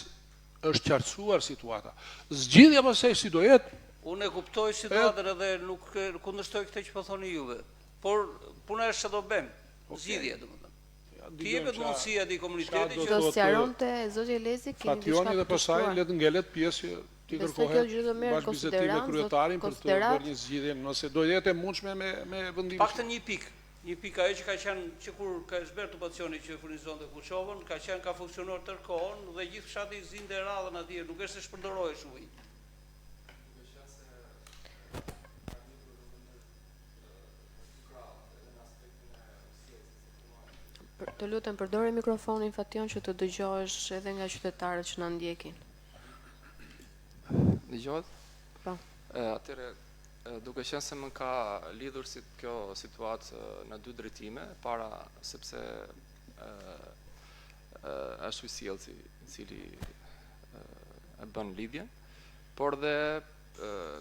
është qartësuar situata. Zgjidhja pasaj si do jetë, Unë e kuptoj situatën edhe nuk kundërshtoj këtë që po thoni juve. Por puna është çfarë do bëjmë? Zgjidhje, domethënë. Ti jepet mundësia di komunitetit që Do sqaronte zotje Lezi keni diçka Fationi dhe pasaj le të ngelet pjesë që ti Besoj kërkohet kjo gjë do merret bashkëbizetim me konsiderant, kryetarin për të konsiderat. bërë një zgjidhje, nëse do jetë e mundshme me vendimin. paktën një pikë ajo që ka qenë që kur ka zber tubacioni që furnizonte Kuçovën, ka funksionuar tërkohën dhe gjithë fshati zinte radhën atje, nuk është se shpërndorohesh ujë. Të lutem përdore mikrofonin Fation që të dëgjohesh edhe nga qytetarët që na ndjekin. Dëgjohet? Po. Atëre, duke qenë se më ka lidhur si kjo situatë në dy drejtime, para sepse është ujësjellësi i cili e bën lidhjen, por dhe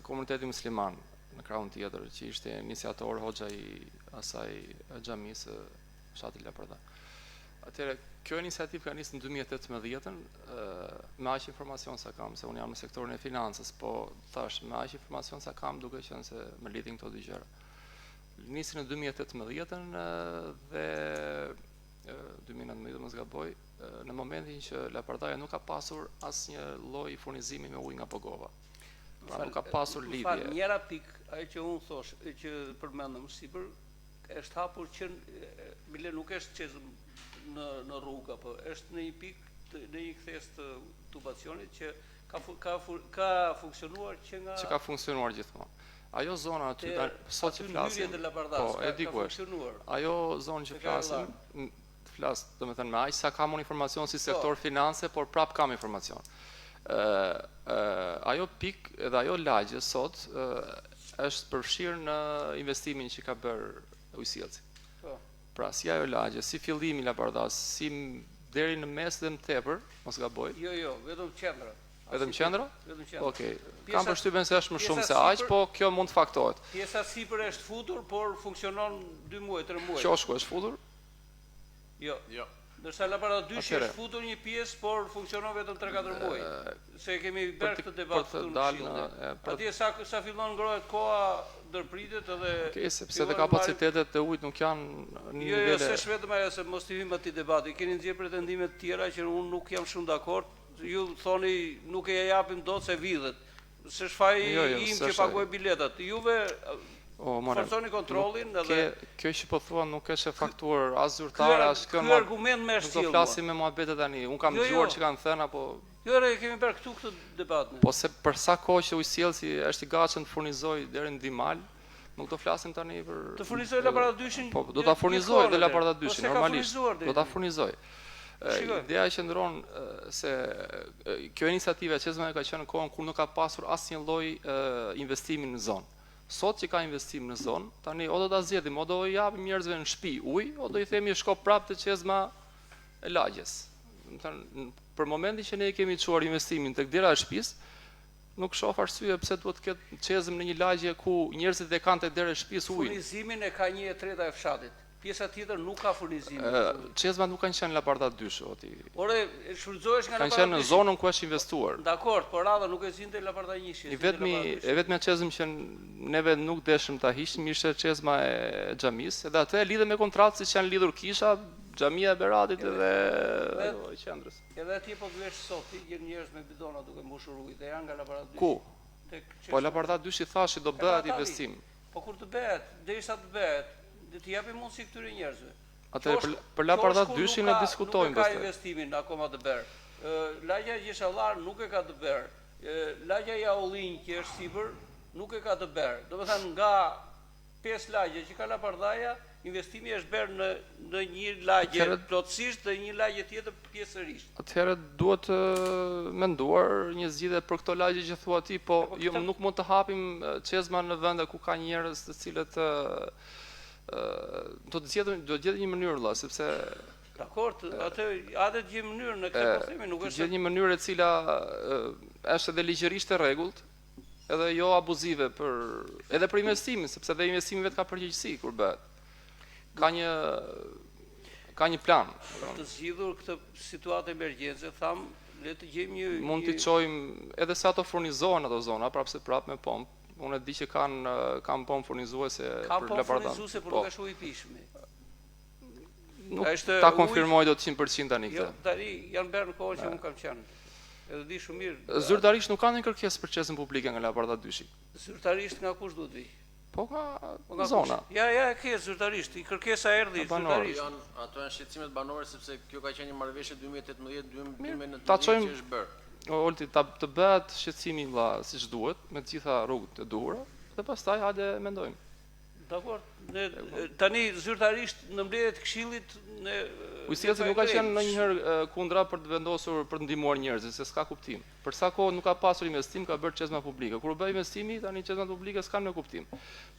komuniteti musliman në krahun tjetër që ishte iniciator hoxha i asaj xhamisë fshati Lapërda. Atëre, kjo iniciativë ka nisë në 2018-ën, me aq informacion sa kam, se unë jam në sektorin e financës, po thash, me aq informacion sa kam, duke qenë se më lidhin këto dy gjëra. Nisi në 2018-ën dhe 2019 mos gaboj, në momentin që Lapardaja nuk ka pasur asnjë lloj furnizimi me ujë nga Pogova. Pra nuk ka pasur lidhje. Njëra pikë, ajo që unë thosh, që përmendëm sipër, është hapur që bile nuk është çezëm në rrugë, apo është në një pikë në një kthes të tubacionit që ka funksionuar që ka funksionuar gjithmonë. Ajo zona aty sot që flasim, po e di ku është. Ajo zonë që flas, domethënë me aq sa kam unë informacion si sektor finance, por prap kam informacion. Ajo pikë edhe ajo lagje sot është përfshirë në investimin që ka bërë ujësjellësi. Pra, si ajo lagje, si fillimi Lapardas, si deri në mes dhe më tepër, mos gaboj. Jo, vetëm qendra. Vetëm qendra? Vetëm qendra. Okej. Kam përshtypjen se është më shumë se aq, po kjo mund të faktohet. Pjesa sipër është futur, por funksionon 2 muaj, 3 muaj. Qoshku është futur? Jo. Ndërsa Laparda 2 është futur një pjesë, por funksionon vetëm 3-4 muaj. Se kemi bërë këtë debat këtu në Këshill. Atje sa fillon ngrohet koha ndërpritet edhe Okej, sepse dhe kapacitetet e ujit nuk janë në nivele. Jo, s'është vetëm ajo se mos i vim atij debati. Keni nxjerrë pretendime të tjera që unë nuk jam shumë dakord. Ju thoni nuk e japim dot se vidhet. S'është faji im që paguaj biletat. Juve forconi kontrollin edhe kjo që po thua nuk është e faktuar as zyrtare as kjo. Ky argument më është sjellur. Do flasim me muhabete tani. Un kam dëgjuar që kanë thënë apo Jo, kemi bërë këtu këtë debat. Po se për sa kohë që ujësjellësi është i gatshëm të furnizojë deri në Dimal, nuk do flasim tani për të furnizojë Laparda 2-shin. Po, do ta furnizojë dhe Laparda 2-shin normalisht. Do ta furnizojë. Ideja qëndron se kjo iniciativë e çezme ka qenë në kohën kur nuk ka pasur asnjë lloj investimi në zonë. Sot që ka investim në zonë, tani o do ta zgjedhim, o do i japim njerëzve në shtëpi ujë, o do i themi shko prapë te çezma e lagjes. Për momentin që ne kemi çuar investimin tek dera e shtëpisë, nuk shoh arsye pse duhet të ketë çezëm në një lagje ku njerëzit e kanë tek dera e shtëpisë ujin. Furnizimin e ka 1/3 e fshatit. Pjesa tjetër nuk ka furnizim. Çezma nuk kanë qenë Laparda 2, oti. Ore, shfrytëzohesh nga Laparda 2. Kanë qenë në zonën ku është investuar. Dakor, por radha nuk e zinte Laparda 1. E vetmja çezëm që neve nuk deshëm ta hiqnim ishte çezma e xhamis, edhe atë e lidhe me kontratë siç janë lidhur kisha, xhamia e Beratit edhe e qendrës. Edhe atje po vlesh sot, gjen njerëz me bidona duke mbushur ujë dhe janë nga Laparda 2. Ku? Po Laparda 2 i thashi do bëhet investim. Po kur të bëhet, derisa të bëhet, dhe të japim mundësi këtyre njerëzve. Atë për Laparda 2 ne diskutojmë pastaj. Nuk ka investimin akoma të bërë. Lagja e Gjeshallar nuk e ka të bërë. Lagja e Jaullinj që është sipër nuk e ka të bërë. Domethënë nga 5 lagje që ka Lapardaja, investimi është bërë në një lagje plotësisht dhe një lagje tjetër pjesërisht. Atëherë duhet të menduar një zgjidhje për këto lagje që thua ti, po jo nuk mund të hapim çezma në vende ku ka njerëz të cilët do të gjetë një mënyrë sepse Dakor, atë atë gjë mënyrë në këtë po themi, nuk është gjë një mënyrë e cila është edhe ligjërisht e rregullt, edhe jo abuzive edhe për investimin, sepse edhe investimi vetë ka përgjegjësi kur bëhet. Ka një plan. Të zgjidhur këtë situatë emergjence, tham, le të gjejmë një mund t'i çojmë edhe se ato furnizohen ato zona, prapse me pompë. Unë e di që kanë pompë furnizuese për Ka pompë furnizuese, por nuk është ujë i pishme. Nuk ta konfirmoj do të 100% tani këtë. Jo, tani janë bërë në kohë që unë kam qenë. Edhe di shumë mirë. Zyrtarisht nuk kanë një kërkesë për çesën publike nga Laparta dyshi. Zyrtarisht nga kush duhet vi? Po nga zona. Ja, ke zyrtarisht, i kërkesa erdhi zyrtarisht. Ato janë shqetësimet banore sepse kjo ka qenë një marrëveshje 2018-2019 që është bërë. Olti të bëhet shqetësimi siç duhet, me të gjitha rrugët e duhura, dhe pastaj hajde mendojmë. Dakor. Tani zyrtarisht në mbledhjet e Këshillit Ujësielsi nuk ka qenë ndonjëherë kundra për të vendosur për të ndihmuar njerëzit, se s'ka kuptim. Për sa kohë nuk ka pasur investim, ka bërë çezma publike. Kur bëj investimi, tani çezmat publike s'kan me kuptim.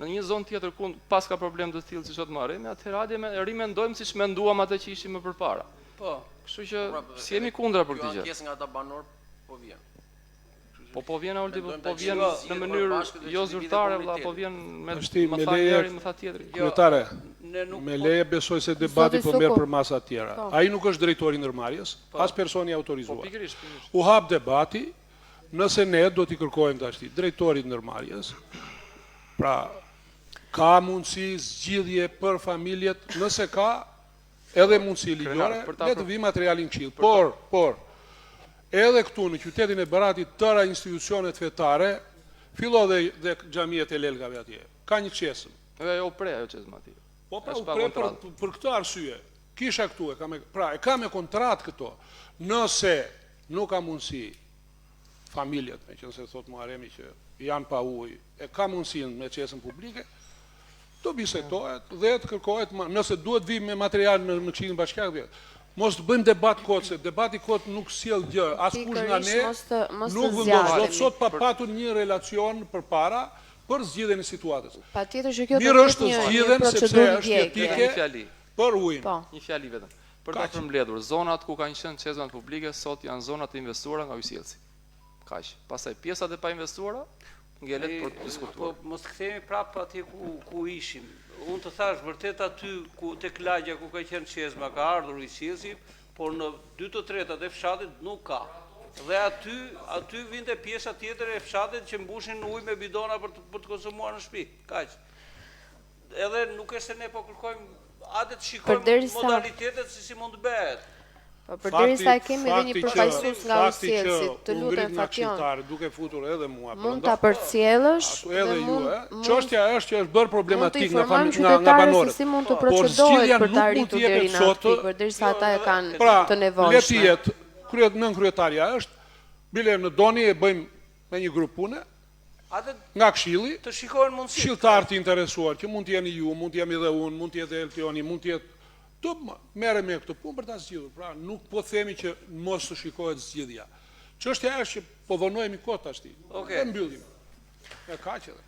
Në një zonë tjetër ku pas ka problem të tillë siç sot marrim, atëherë hajde rimendojmë siç menduam atë që ishim më përpara. Po. Kështu që si jemi kundra për këtë gjë. Pjesë nga ata banor po vjen. Po vjen Olti, po vjen në mënyrë jo zyrtare, po vjen me leje, më tha tjetri. Kryetare, me leje besoj se debati po merr për masa të tjera. Ai nuk është drejtori i ndërmarrjes, as personi autorizuar. U hap debati, nëse ne do t'i kërkojmë tash drejtorit të ndërmarrjes. Pra, ka mundësi zgjidhje për familjet, nëse ka edhe mundësi ligjore, le të vi materialin këshill. Por edhe këtu në qytetin e Baratit tëra institucionet fetare, fillo dhe xhamiet e lelgave atje. Ka një çesëm. Edhe u pre ajo çesëm atje. Po u pre për këtë arsye. Kisha këtu e ka me kontratë këto. Nëse nuk ka mundësi familjet, me qenë se thot Muharemi që janë pa ujë, e ka mundësinë me çesëm publike, do bisetohet dhe të kërkohet, nëse duhet vi me material në Këshillin Bashkiak, mos të bëjmë debat kot, se debati kot nuk sjell gjë, askush nga ne nuk vendos sot pa patur një relacion përpara për zgjidhjen e situatës. Patjetër që kjo mirë është të zgjidhen sepse është etike për ujin. Një fjali vetëm. Për të përmbledhur, zonat ku kanë qenë çezmat publike sot janë zonat e investuara nga ujësielsi. Kaq. Pastaj pjesat e pa investuara ngelet për të diskutuar. Po mos kthehemi prapë atje ku ishim. Unë të thash vërtet aty tek lagja ku ka qenë çezma ka ardhur ujësielsi, por në 2/3 e fshatit nuk ka. Dhe aty vinte pjesa tjetër e fshatit që mbushin ujë me bidona për të konsumuar në shtëpi. Kaq. Edhe nuk është se ne po kërkojmë atë të shikojmë modalitetet si mund të bëhet. Përderisa kemi edhe një përfaqësues nga ujësielsi, të lutem Fation, duke futur edhe mua. Mund ta përcjellësh edhe ju, çështja është që është bërë problematik nga banorët. Si mund të procedohet për të arritur deri në atë, përderisa ata e kanë të nevojshme. Le të jetë nën kryetarja është, bile në doni e bëjmë me një grup pune, nga Këshilli, të shikohen mundësitë. Këshilltar të interesuar, që mund të jeni ju, mund të jemi edhe unë, mund të jetë Eltioni, mund të jetë të merrem me këtë punë për ta zgjidhur. Pra, nuk po themi që mos të shikohet zgjidhja. Çështja është që po vonohemi kot tash. Ne mbyllim. E kaq edhe.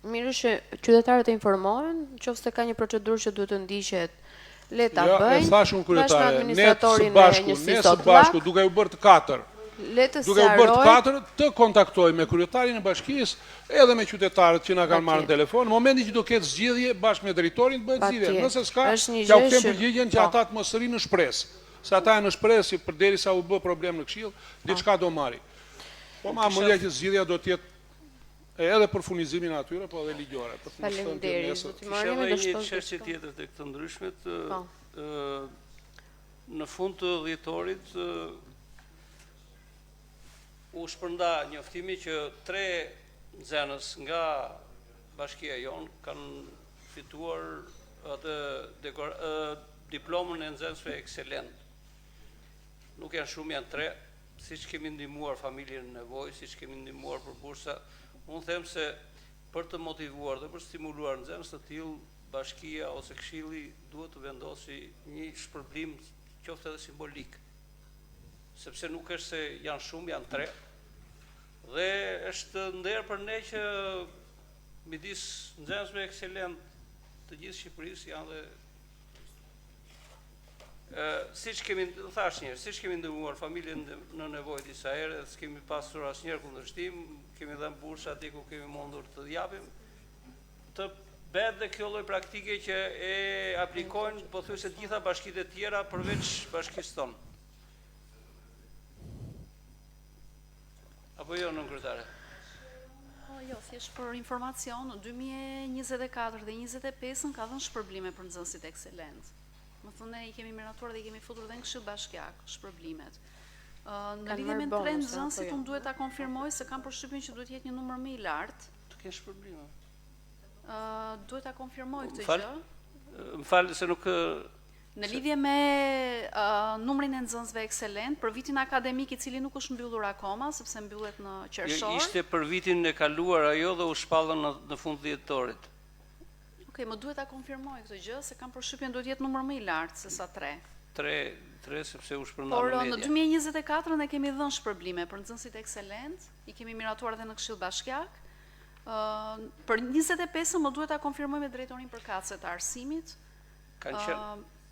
Mirë që qytetarët e informohen, nëse ka një procedurë që duhet të ndiqet, le ta bëjnë. Ja, thashun kryetare, ne së bashku duke u bërë të katër. Duke u bërë të katër, të kontaktoj me kryetarin e bashkisë, edhe me qytetarët që na kanë marrë në telefon, në momentin që do ketë zgjidhje bashkë me drejtorin të bëhet zgjidhje. Nëse s'ka, ja u them përgjigjen që ata të mos rrinë në shpresë. Se ata janë në shpresë që përderisa u bë problem në Këshill, diçka do marri. Po ma mundja që zgjidhja do të jetë edhe për furnizimin e atyre, po edhe ligjore. Faleminderit. Kisha edhe një çështje tjetër tek të ndryshmet. Në fund të dhjetorit u shpërnda njoftimi që 3 nxënës nga bashkia jonë kanë fituar atë diplomën e nxënësve ekselent. Nuk janë shumë, janë 3, siç kemi ndihmuar familjen në nevojë, siç kemi ndihmuar për bursa. Unë them se për të motivuar dhe për stimuluar nxënës të tillë, bashkia ose Këshilli duhet të vendosi një shpërblim qoftë edhe simbolik. Sepse nuk është se janë shumë, janë 3. Dhe është nder për ne që midis nxënësve ekselent të gjithë Shqipërisë janë dhe Siç kemi ndihmuar familjen në nevojë disa herë, s'kemi pasur asnjëherë kundërshtim, kemi dhënë bursë atje ku kemi mundur të japim, të bëhet dhe kjo lloj praktike që e aplikojnë pothuajse të gjitha bashkitë e tjera përveç bashkisë tonë. Apo jo, nën kryetare? Jo, thjesht për informacion, 2024 dhe 2025 ka dhënë shpërblime për nxënësit ekselent. Më thënë, ne I kemi miratuar dhe I kemi futur dhe në Këshill Bashkiak, shpërblimet. Në lidhje me trend nxënësit, unë duhet ta konfirmoj se kam përshtypjen që duhet jetë një numër më I lartë. Të kesh shpërblime. Duhet ta konfirmoj këtë gjë. Më falë se nuk... Në lidhje me numrin e nxënësve ekselent, për vitin akademik I cili nuk është mbyllur akoma, sepse mbyllet në qershor. Ishte për vitin e kaluar ajo dhe u shpallën në fund të dhjetorit. Okej, më duhet ta konfirmoj këtë gjë, se kam përshtypjen duhet jetë numër më I lartë se sa 3. 3 sepse u shpërndan Por në media. në 2024 ne kemi dhënë shpërblime për nxënësit ekselent, I kemi miratuar edhe në Këshill Bashkiak. Për 25 më duhet ta konfirmoj me drejtorin përkatëse të arsimit.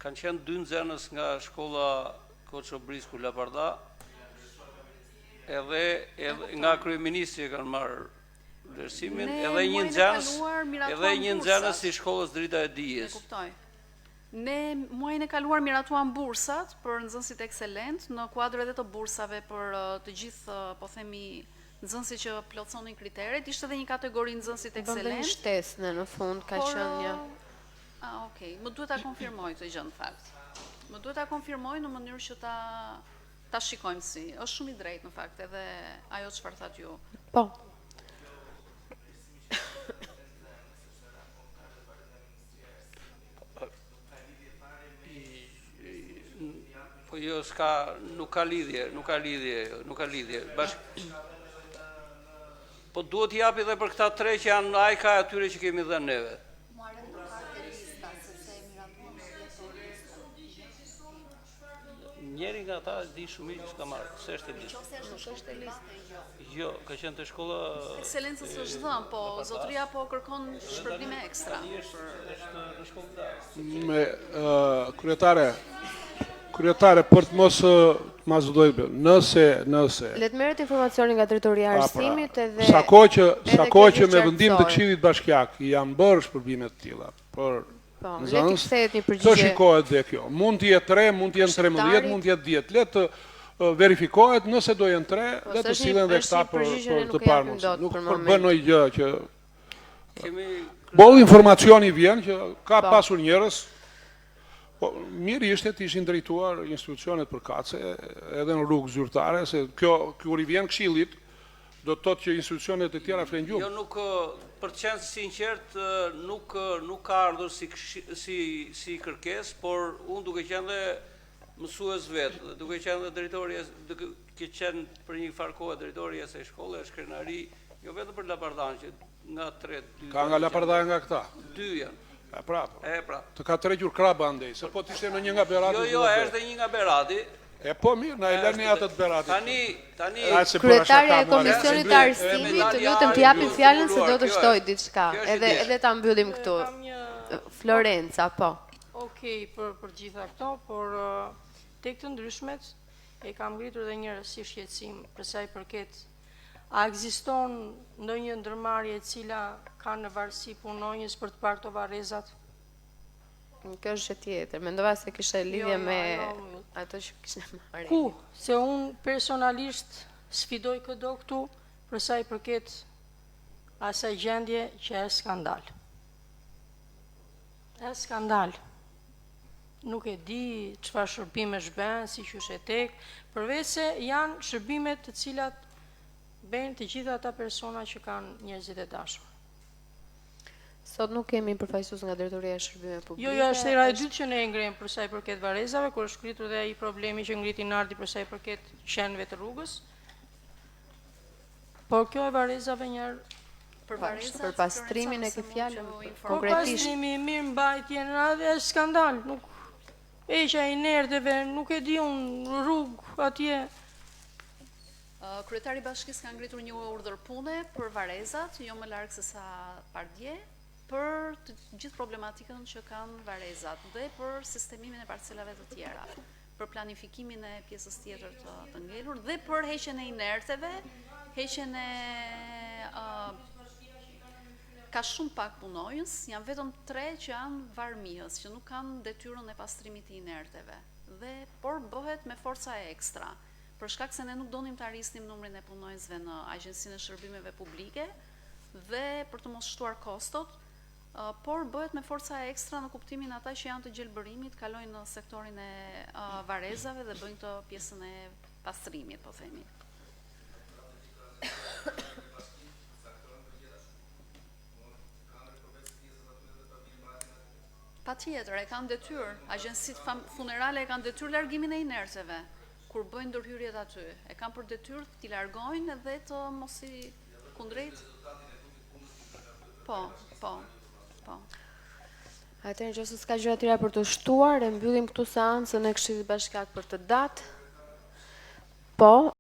Kanë qenë 2 nxënës nga shkolla Koço Brisku Laparda, edhe nga kryeministri kanë marrë vlerësimin, edhe një nxënës I shkollës Drita e Dijes. E kuptoj. Ne muajin e kaluar miratuam bursat për nxënësit ekselent në kuadër edhe të bursave për të gjithë, po themi, nxënësit që plotësonin kriteret. Ishte edhe një kategori nxënësit ekselent. Bëndë një shtesë në fund, ka qenë një... Okej, më duhet ta konfirmoj këtë gjë në fakt. Më duhet ta konfirmoj në mënyrë që ta shikojmë si. Është shumë I drejtë në fakt, edhe ajo çfarë thatë ju. Po. Po jo, nuk ka lidhje. Po duhet japi edhe për këta 3 që janë ajka atyre që kemi dhënë neve. Njeri nga ta di shumë që s'ka marrë, se është e listë. Nuk është e listë, Jo, ka qenë të shkolla... Ekselencës është dhënë, po zotëria po kërkon shpërblime ekstra. Është në shkollë Me kryetare për të mos dojtë, nëse... Letë merret informacioni nga drejtoria e arsimit edhe... Sa kohë që me vendim të Këshillit Bashkiak janë bërë shpërblime të tilla për nxënës, të shikohet dhe kjo. Mund të jetë 3, mund të jenë 13, mund të jetë 10. Le të verifikohet, nëse do jenë 3, le të sillen dhe këta për të parë. Nuk përbën ndonjë gjë që... Boll informacioni vjen që ka pasur njerëz. Mirë ishte të ishin drejtuar institucionet përkatëse edhe në rrugë zyrtare, se kjo kur I vjen Këshillit, do të thotë që institucionet e tjera flen gjumë. Jo, nuk, për të qenë sinqert, nuk ka ardhur si kërkes, por unë duke qenë dhe mësues vetë, duke qenë dhe drejtoria, duke qenë për një farë kohë drejtoria se shkolle, është krenari, jo vetëm për Lapardan, që nga 3... Ka nga Lapardan nga këta? 2 janë. E prapë. Të ka tregjur kraba andej, se po të ishte në një nga Berati. Jo, është dhe një nga Berati. E po mirë, na I lëni atë të Berati. Tani... Kryetarja e Komisionit të Arsimit, të lutem të japim fjalën se do të shtoj diçka, edhe ta mbyllim këtu. Florenca, po. Okej, për gjitha këto, por tek të ndryshmet e kam ngritur dhe një si shqetësim për sa I përket a ekziston ndonjë ndërmarrje e cila ka në varësi punonjës për të parë këto varrezat? Kjo është tjetër, mendova se kishte lidhje me ato që kishte marrë. Ku? Se unë personalisht sfidoj këdo këtu për sa I përket asaj gjendje që është skandal. Është skandal. Nuk e di çfarë shërbime shben, si qysh e tek, përveç se janë shërbime të cilat bën të gjitha ata persona që kanë njerëzit e dashur. Sot nuk kemi përfaqësues nga drejtoria e shërbimeve publike. Jo, është era e dytë që ne e ngrem për sa I përket varrezave, kur është shkritur dhe ai problemi që ngriti Nardi për sa I përket qenëve të rrugës. Por kjo e varrezave njëherë për pastrimin e ke fjalën konkretisht. konkretisht. Mirë mbajtje në radhë është skandal, nuk eqa I nerdheve, nuk e di unë rrugë atje. Kryetari I Bashkisë ka ngritur një urdhër pune për varrezat, jo më larg se sa pardje, për të gjithë problematikën që kanë varezat dhe për sistemimin e parcelave të tjera, për planifikimin e pjesës tjetër të ngelur dhe për heqjen e inerteve, heqjen e ka shumë pak punojës, janë vetëm 3 që janë varmijës, që nuk kanë detyrën e pastrimit të inerteve, por bëhet me forca ekstra, për shkak se ne nuk donim të arrisnim numrin e punojësve në Agjencinë e Shërbimeve Publike dhe për të mos shtuar kostot, por bëhet me forca ekstra në kuptimin ata që janë të gjelbërimit, kalojnë në sektorin e varezave dhe bëjnë të pjesën e pastrimit, po themi. Pa tjetër, e kanë detyrë, agjensitë funerale e kanë detyrë largimin e inerteve, kur bëjnë ndërhyrjet aty, e kanë për detyrë t'i largojnë dhe të mos i kundrejt. Po. Atëherë nëse s'ka gjëra tjera për të shtuar, e mbyllim këtu seancën e Këshillit Bashkiak për të datë. Po.